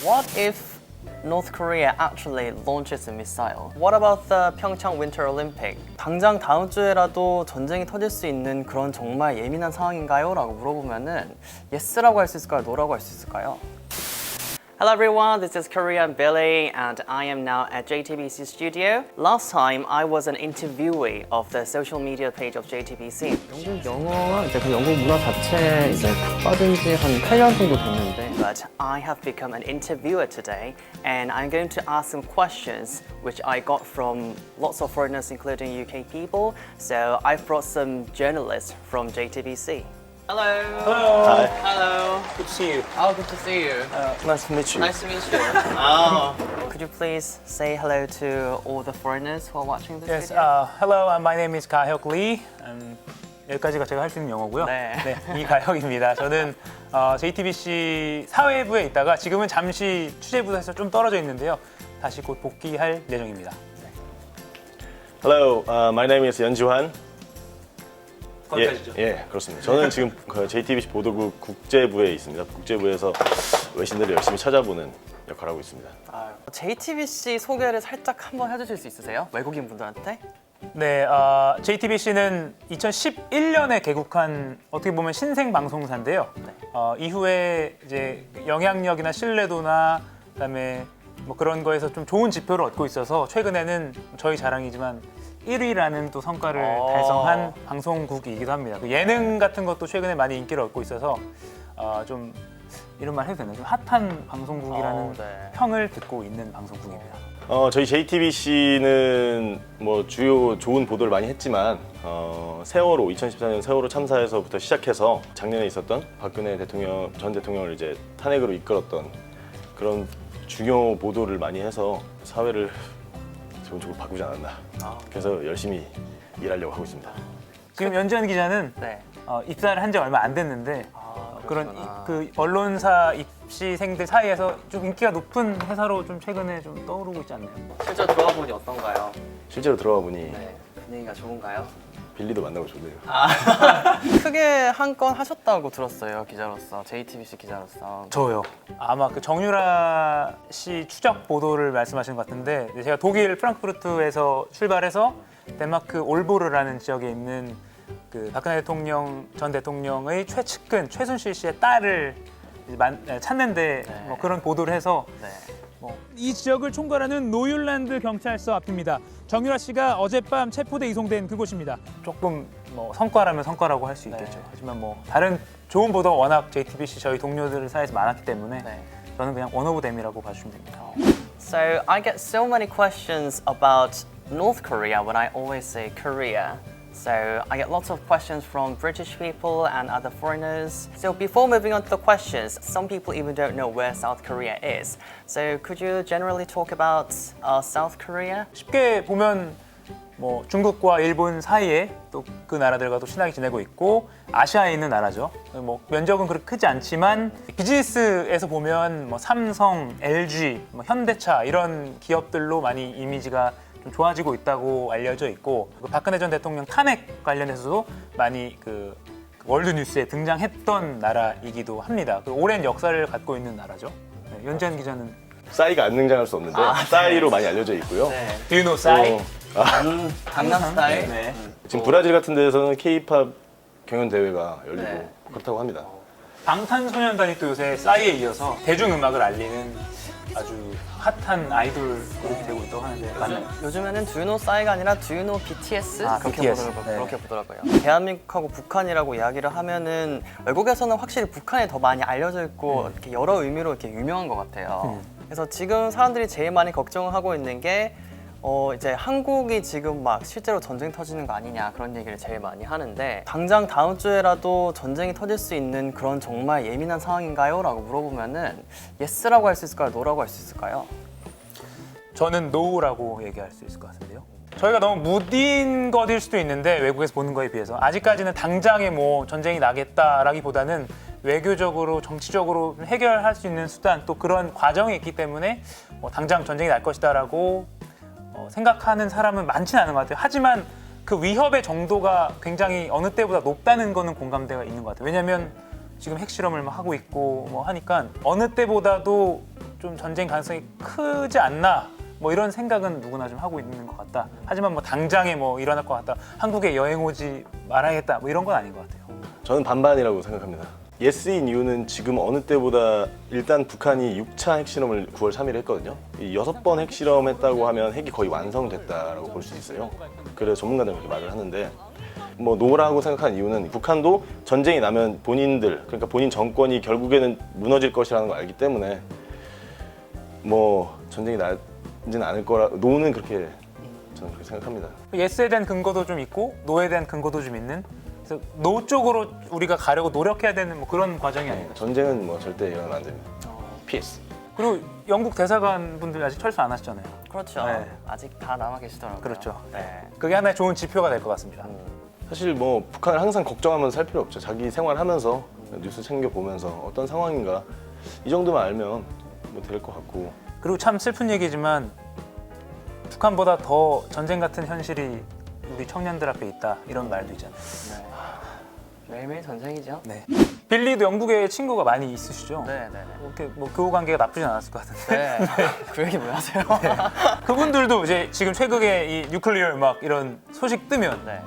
What if North Korea actually launches a missile? What about the Pyeongchang Winter Olympic? 당장 다음 주에라도 전쟁이 터질 수 있는 그런 정말 예민한 상황인가요? 라고 물어보면은 yes라고 할 수 있을까요? no라고 할 수 있을까요? Hello everyone, this is Korean Billy and I am now at JTBC studio. Last time I was an interviewee of the social media page of JTBC. 영국 영어가 이제 그 영국 문화 자체에 이제 푹 빠진 지 한 8년 정도 됐는데 But I have become an interviewer today and I'm going to ask some questions which I got from lots of foreigners including UK people. So I've brought some journalists from JTBC. Hello. Hello. Hi. Hello. Good to see you. Oh, good to see you. Nice to meet you. Nice to meet you. Oh. Could you please say hello to all the foreigners who are watching this Yes. video? Hello. My name is 가혁 Lee. 여기까지가 제가 할 수 있는 영어고요. 네. 이가혁입니다. 저는 JTBC 사회부에 있다가 지금은 잠시 취재부에서 좀 떨어져 있는데요. 다시 곧 복귀할 예정입니다. Hello, my name is 연지환. 거기까지죠. 예, 그렇습니다. 저는 지금 그 JTBC 보도국 국제부에 있습니다. 국제부에서 외신들을 열심히 찾아보는 역할을 하고 있습니다. JTBC 소개를 살짝 한번 해주실 수 있으세요? 외국인 분들한테? 네, JTBC는 2011년에 개국한 어떻게 보면 신생 방송사인데요. 이후에 이제 영향력이나 신뢰도나 그다음에 뭐 그런 거에서 좀 좋은 지표를 얻고 있어서 최근에는 저희 자랑이지만 1위라는 또 성과를 달성한 방송국이기도 합니다. 예능 같은 것도 최근에 많이 인기를 얻고 있어서 좀 이런 말 해도 되나요? 좀 핫한 방송국이라는 네. 평을 듣고 있는 방송국입니다. 저희 JTBC는 뭐 주요 좋은 보도를 많이 했지만 세월호 2014년 세월호 참사에서부터 시작해서 작년에 있었던 박근혜 대통령 전 대통령을 이제 탄핵으로 이끌었던 그런 중요 보도를 많이 해서 사회를 좋은 쪽으로 바꾸지 않았나. 그래서 열심히 일하려고 하고 있습니다. 지금 연지환 기자는 네. 입사를 한 지 얼마 안 됐는데 그런 그렇구나. 그 언론사 입시생들 사이에서 좀 인기가 높은 회사로 좀 최근에 좀 떠오르고 있지 않나요? 실제로 들어가 보니 어떤가요? 실제로 들어가 보니 네. 분위기가 좋은가요? 빌리도 만나고 좋네요. 크게 한 건 하셨다고 들었어요, 기자로서. JTBC 기자로서. 저요. 아마 그 정유라 씨 추적 보도를 말씀하시는 것 같은데 제가 독일 프랑크푸르트에서 출발해서 덴마크 올보르라는 지역에 있는 그 박근혜 전 대통령의 최측근 최순실 씨의 딸을 찾는데 네. 뭐 그런 보도를 해서 네. 이 지역을 총괄하는 노율란드 경찰서 앞입니다. 정유라 씨가 어젯밤 체포돼 이송된 그곳입니다. 조금 뭐 성과라면 성과라고 할 수 있겠죠. 하지만 뭐 다른 좋은 보도가 워낙 JTBC 저희 동료들 사이에서 많았기 때문에 네. 저는 그냥 원 오브 댐이라고 봐주시면 됩니다. So I get so many questions about North Korea when I always say Korea. So I get lots of questions from British people and other foreigners. So before moving on to the questions, some people even don't know where South Korea is. So could you generally talk about South Korea? 쉽게 보면 뭐 중국과 일본 사이에 또 그 나라들과도 친하게 지내고 있고 아시아에 있는 나라죠. 뭐 면적은 그렇게 크지 않지만 비즈니스에서 보면 뭐 삼성, LG, 뭐 현대차 이런 기업들로 많이 이미지가 좀 좋아지고 있다고 알려져 있고 그 박근혜 전 대통령 탄핵 관련해서도 많이 그 월드 뉴스에 등장했던 나라이기도 합니다. 그 오랜 역사를 갖고 있는 나라죠. 네, 연지환 기자는 싸이가 안 등장할 수 없는데 싸이로 많이 알려져 있고요. 네. Do you know 싸이? 강남 스타일. 네. 지금 브라질 같은 데에서는 K-팝 경연 대회가 열리고 네. 그렇다고 합니다. 방탄소년단이 또 요새 싸이에 이어서 대중음악을 알리는 아주 핫한 아이돌 그룹이 되고 있다고 하는데 맞나요? 요즘에는 Do You Know 싸이가 아니라 Do You Know BTS? 그렇게 BTS. 보더라고요. 네. 그렇게 보더라고요. 대한민국하고 북한이라고 이야기를 하면은 외국에서는 확실히 북한이 더 많이 알려져 있고 이렇게 여러 의미로 이렇게 유명한 것 같아요. 그래서 지금 사람들이 제일 많이 걱정을 하고 있는 게 이제 한국이 지금 막 실제로 전쟁 터지는 거 아니냐 그런 얘기를 제일 많이 하는데 당장 다음 주에라도 전쟁이 터질 수 있는 그런 정말 예민한 상황인가요? 라고 물어보면은 yes라고 할 수 있을까요? no라고 할 수 있을까요? 저는 노라고 얘기할 수 있을 것 같은데요. 저희가 너무 무딘 것일 수도 있는데 외국에서 보는 거에 비해서 아직까지는 당장에 뭐 전쟁이 나겠다라기보다는 외교적으로 정치적으로 해결할 수 있는 수단 또 그런 과정이 있기 때문에 뭐 당장 전쟁이 날 것이다라고 생각하는 사람은 많지는 않은 것 같아요. 하지만 그 위협의 정도가 굉장히 어느 때보다 높다는 거는 공감대가 있는 것 같아요. 왜냐하면 지금 핵실험을 막 하고 있고 뭐 하니까 어느 때보다도 좀 전쟁 가능성이 크지 않나 뭐 이런 생각은 누구나 좀 하고 있는 것 같다. 하지만 뭐 당장에 뭐 일어날 것 같다. 한국에 여행 오지 말아야겠다. 뭐 이런 건 아닌 것 같아요. 저는 반반이라고 생각합니다. 예스인 이유는 지금 어느 때보다 일단 북한이 6차 핵실험을 9월 3일에 했거든요. 이 6번 핵실험했다고 하면 핵이 거의 완성됐다라고 볼 수 있어요. 그래서 전문가들은 그렇게 말을 하는데 뭐 노라고 생각한 이유는 북한도 전쟁이 나면 본인들 그러니까 본인 정권이 결국에는 무너질 것이라는 걸 알기 때문에 뭐 전쟁이 나지는 않을 거라 노는 그렇게 저는 그렇게 생각합니다. 예스에 대한 근거도 좀 있고 노에 대한 근거도 좀 있는 그래서 노 쪽으로 우리가 가려고 노력해야 되는 뭐 그런 과정이 아닌가. 전쟁은 뭐 절대 일어나면 안 됩니다. 피스. 그리고 영국 대사관 분들 아직 철수 안 하셨잖아요. 그렇죠. 네. 아직 다 남아 계시더라고요. 그렇죠. 네. 그게 하나의 좋은 지표가 될 것 같습니다. 사실 뭐 북한을 항상 걱정하면서 살 필요 없죠. 자기 생활하면서 뉴스 챙겨 보면서 어떤 상황인가 이 정도만 알면 뭐 될 것 같고. 그리고 참 슬픈 얘기지만 북한보다 더 전쟁 같은 현실이 우리 청년들 앞에 있다 이런 말도 있잖아요. 네. 매일매일 전쟁이죠. 네. 빌리도 영국에 친구가 많이 있으시죠? 네, 네, 네. 이렇게 뭐 교우 관계가 나쁘진 않았을 것 같은데. 네. 그 얘기 뭐 하세요? 그분들도 이제 지금 최근에 이 뉴클리어 막 이런 소식 뜨면 네.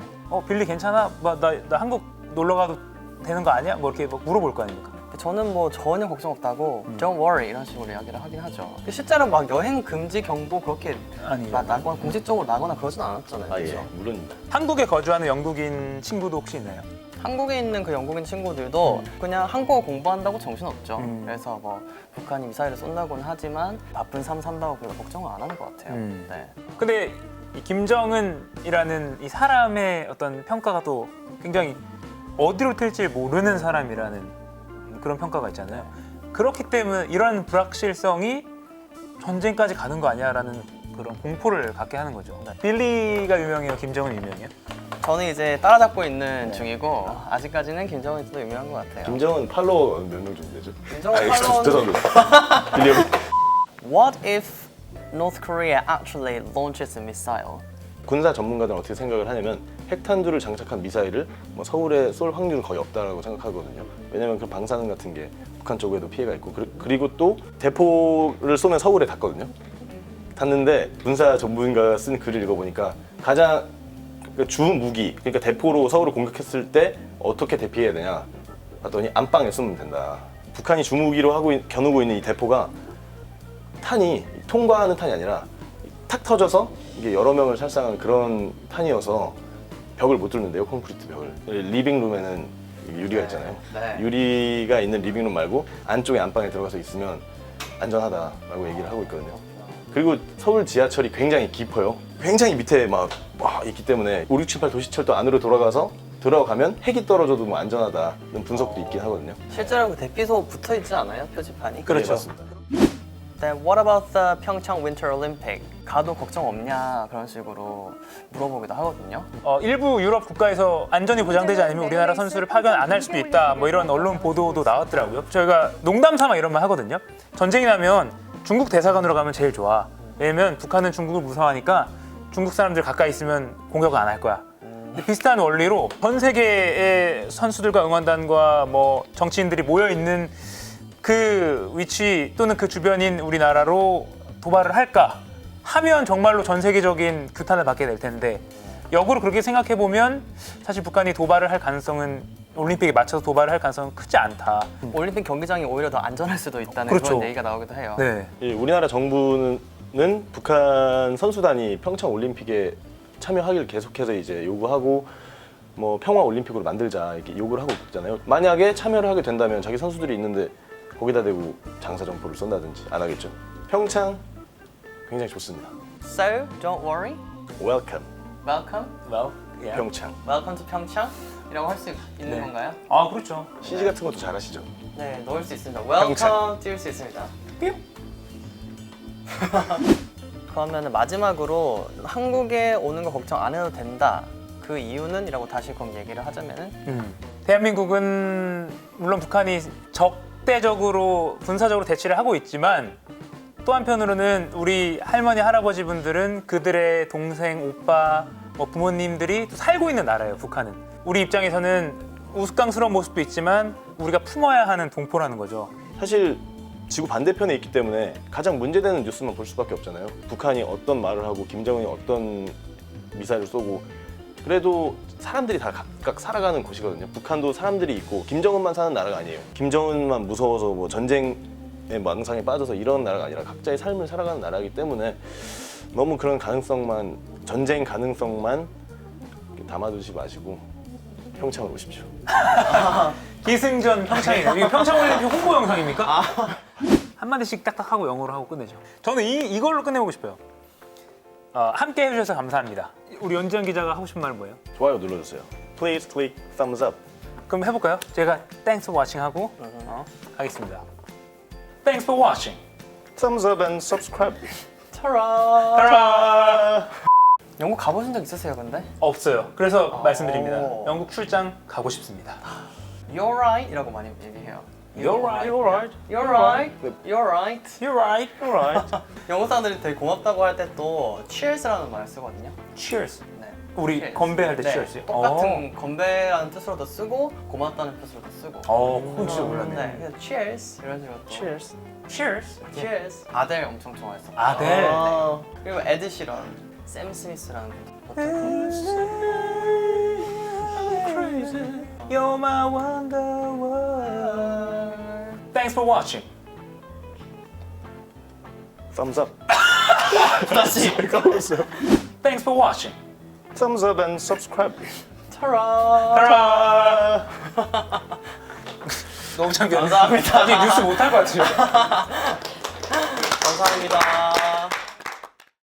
빌리 괜찮아? 나 한국 놀러 가도 되는 거 아니야? 뭐 이렇게 막 물어볼 거 아닙니까? 저는 뭐 전혀 걱정 없다고 Don't worry 이런 식으로 이야기를 하긴 하죠. 실제로 막 여행 금지 경보 그렇게 아니, 나거나 공식적으로 나거나 그러진 않았잖아요. 아 예, 그죠? 물론입니다. 한국에 거주하는 영국인 친구도 혹시 있나요? 한국에 있는 그 영국인 친구들도 그냥 한국어 공부한다고 정신없죠. 그래서 뭐 북한이 미사일을 쏜다고는 하지만 바쁜 삶 산다고 별로 걱정을 안 하는 것 같아요. 네. 근데 이 김정은이라는 이 사람의 어떤 평가가 또 굉장히 어디로 튈지 모르는 사람이라는 그런 평가가 있잖아요. 그렇기 때문에 이런 불확실성이 전쟁까지 가는 거 아니야라는 그런 공포를 갖게 하는 거죠. 빌리가 유명해요? 김정은 유명해요? 저는 이제 따라잡고 있는 중이고 아직까지는 김정은이 더 유명한 것 같아요. 김정은 팔로워 몇 명 정도 되죠? 김정은 팔로워는 죄송합니다. 빌리 형. What if North Korea actually launches a missile? 군사 전문가들은 어떻게 생각을 하냐면 핵탄두를 장착한 미사일을 뭐 서울에 쏠 확률은 거의 없다라고 생각하거든요. 왜냐면 그 방사능 같은 게 북한 쪽에도 피해가 있고 그리고 또 대포를 쏘면 서울에 닿거든요. 닿는데 군사 전문가가 쓴 글을 읽어보니까 가장 주 무기 그러니까 대포로 서울을 공격했을 때 어떻게 대피해야 되냐 봤더니 안방에 쏘면 된다. 북한이 주무기로 겨누고 있는 이 대포가 탄이 통과하는 탄이 아니라 탁 터져서 이게 여러 명을 살상하는 그런 탄이어서 벽을 못 뚫는데요, 콘크리트 벽을. 리빙룸에는 유리가 있잖아요. 네. 유리가 있는 리빙룸 말고 안쪽에 안방에 들어가서 있으면 안전하다라고 얘기를 하고 있거든요. 그리고 서울 지하철이 굉장히 깊어요. 굉장히 밑에 막 있기 때문에 5, 6, 7, 8 도시철도 안으로 들어가면 핵이 떨어져도 뭐 안전하다는 분석도 있긴 하거든요. 실제로 그 대피소 붙어 있지 않아요? 표지판이? 그렇죠. 네, 맞습니다. Then what about the Pyeongchang Winter Olympic? 가도 걱정 없냐 그런 식으로 물어보기도 하거든요. 일부 유럽 국가에서 안전이 보장되지 않으면 우리나라 선수를 파견 안 할 수도 있다. 뭐 이런 언론 보도도 나왔더라고요. 저희가 농담 삼아 이런 말 하거든요. 전쟁이 나면 중국 대사관으로 가면 제일 좋아. 왜냐면 북한은 중국을 무서워하니까 중국 사람들 가까이 있으면 공격을 안 할 거야. 근데 비슷한 원리로 전 세계의 선수들과 응원단과 뭐 정치인들이 모여 있는 그 위치 또는 그 주변인 우리나라로 도발을 할까 하면 정말로 전 세계적인 규탄을 받게 될 텐데 역으로 그렇게 생각해 보면 사실 북한이 도발을 할 가능성은 올림픽에 맞춰서 도발을 할 가능성은 크지 않다. 올림픽 경기장이 오히려 더 안전할 수도 있다는 그렇죠. 그런 얘기가 나오기도 해요. 네. 이 우리나라 정부는 북한 선수단이 평창 올림픽에 참여하기를 계속해서 이제 요구하고 뭐 평화 올림픽으로 만들자 이렇게 요구를 하고 있잖아요. 만약에 참여를 하게 된다면 자기 선수들이 있는데 거기다 대고 장사 점포를 쏜다든지 안 하겠죠. 평창 굉장히 좋습니다. So don't worry. Welcome Welcome. Well, yeah. 평창. Welcome to Pyeongchang. 이라고 할 수 있는 네. 건가요? 아 그렇죠. CG 같은 것도 잘하시죠. 네, 넣을 수 있습니다. Welcome 띄울 수 있습니다. 뿅. 그러면 마지막으로 한국에 오는 거 걱정 안 해도 된다. 그 이유는? 이라고 다시 그럼 얘기를 하자면은 대한민국은 물론 북한이 적대적으로 군사적으로 대치를 하고 있지만 또 한편으로는 우리 할머니 할아버지 분들은 그들의 동생 오빠 뭐 부모님들이 또 살고 있는 나라예요. 북한은 우리 입장에서는 우스꽝스러운 모습도 있지만 우리가 품어야 하는 동포라는 거죠. 사실 지구 반대편에 있기 때문에 가장 문제되는 뉴스만 볼 수밖에 없잖아요. 북한이 어떤 말을 하고 김정은이 어떤 미사일을 쏘고 그래도 사람들이 다 각각 살아가는 곳이거든요. 북한도 사람들이 있고 김정은만 사는 나라가 아니에요. 김정은만 무서워서 뭐 전쟁의 망상에 빠져서 이런 나라가 아니라 각자의 삶을 살아가는 나라이기 때문에 너무 그런 가능성만 전쟁 가능성만 담아두지 마시고 평창을 오십시오. 기승전 평창이에요. 이게 평창올림픽 홍보 영상입니까? 한마디씩 딱딱 하고 영어로 하고 끝내죠. 저는 이걸로 끝내보고 싶어요. 함께 해주셔서 감사합니다. 우리 연지현 기자가 하고 싶은 말은 뭐예요? 좋아요 눌러주세요. Please click thumbs up. 그럼 해볼까요? 제가 Thanks for watching 하고 하겠습니다. Thanks for watching. Thumbs up and subscribe. 타라. 영국 가보신 적 있으세요, 근데? 없어요. 그래서 말씀드립니다. 영국 출장 가고 싶습니다. You're right 이라고 많이 얘기해요. You're right. You're right. You're right. You're right. You're right. You're right. 영국 사람들이 되게 고맙다고 할 때 또 cheers라는 말을 쓰거든요. Cheers. 네. 우리 cheers. 건배할 때 네. cheers요? 똑같은 건배라는 뜻으로도 쓰고 고맙다는 뜻으로도 쓰고. 그건 진짜 몰랐네. 네, 그래서 cheers 이런 식으로 또. Cheers. Cheers. cheers. 아델 엄청 좋아했어. 아델. 네. 그리고 에드 시런, 샘 스미스라는 You're my wonder world. Thanks for watching. Thumbs up. 다시 Thanks for watching. Thumbs up and subscribe. 타라. 너무 창피해. 감사합니다. 나중에 뉴스 못할 것 같아요. 감사합니다.